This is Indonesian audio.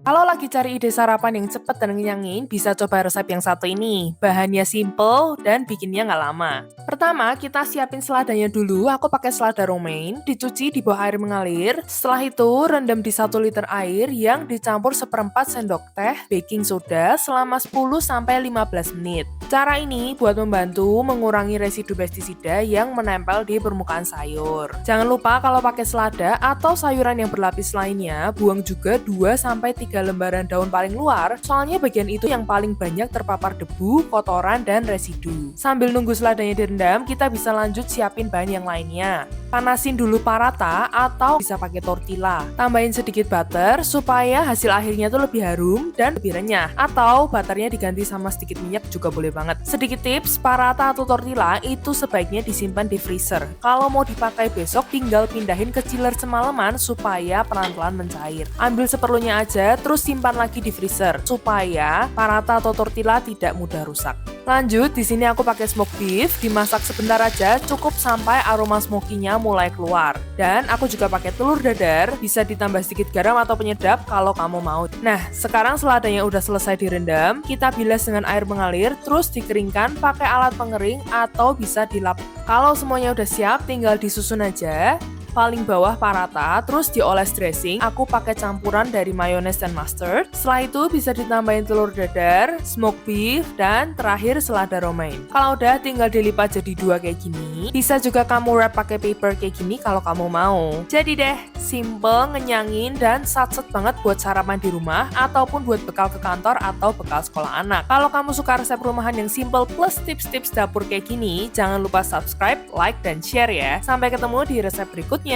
Kalau lagi cari ide sarapan yang cepet dan ngenyangin, bisa coba resep yang satu ini. Bahannya simple dan bikinnya nggak lama. Pertama, kita siapin seladanya dulu. Aku pakai selada romaine, dicuci di bawah air mengalir. Setelah itu, rendam di 1 liter air yang dicampur 1/4 sendok teh baking soda selama 10-15 menit. Cara ini buat membantu mengurangi residu pestisida yang menempel di permukaan sayur. Jangan lupa kalau pakai selada atau sayuran yang berlapis lainnya, buang juga 2-3 lembaran daun paling luar, soalnya bagian itu yang paling banyak terpapar debu, kotoran, dan residu. Sambil nunggu seladanya direndam, kita bisa lanjut siapin bahan yang lainnya. Panasin dulu paratha atau bisa pakai tortilla. Tambahin sedikit butter supaya hasil akhirnya tuh lebih harum dan lebih renyah. Atau butternya diganti sama sedikit minyak juga boleh banget. Sedikit tips, paratha atau tortilla itu sebaiknya disimpan di freezer. Kalau mau dipakai besok, tinggal pindahin ke chiller semalaman supaya pelan-pelan mencair. Ambil seperlunya aja, terus simpan lagi di freezer supaya paratha atau tortilla tidak mudah rusak. Lanjut, di sini aku pakai smoked beef, dimasak sebentar aja, cukup sampai aroma smoky-nya mulai keluar. Dan aku juga pakai telur dadar, bisa ditambah sedikit garam atau penyedap kalau kamu mau. Nah, sekarang seladanya udah selesai direndam, kita bilas dengan air mengalir, terus dikeringkan pakai alat pengering atau bisa dilap. Kalau semuanya udah siap, tinggal disusun aja. Paling bawah paratha, terus dioles dressing. Aku pakai campuran dari mayones dan mustard. Setelah itu bisa ditambahin telur dadar, smoked beef, dan terakhir selada romaine. Kalau udah, tinggal dilipat jadi 2 kayak gini. Bisa juga kamu wrap pakai paper kayak gini kalau kamu mau. Jadi deh, simple, ngenyangin, dan satset banget buat sarapan di rumah ataupun buat bekal ke kantor atau bekal sekolah anak. Kalau kamu suka resep rumahan yang simple plus tips-tips dapur kayak gini, jangan lupa subscribe, like, dan share ya. Sampai ketemu di resep berikutnya.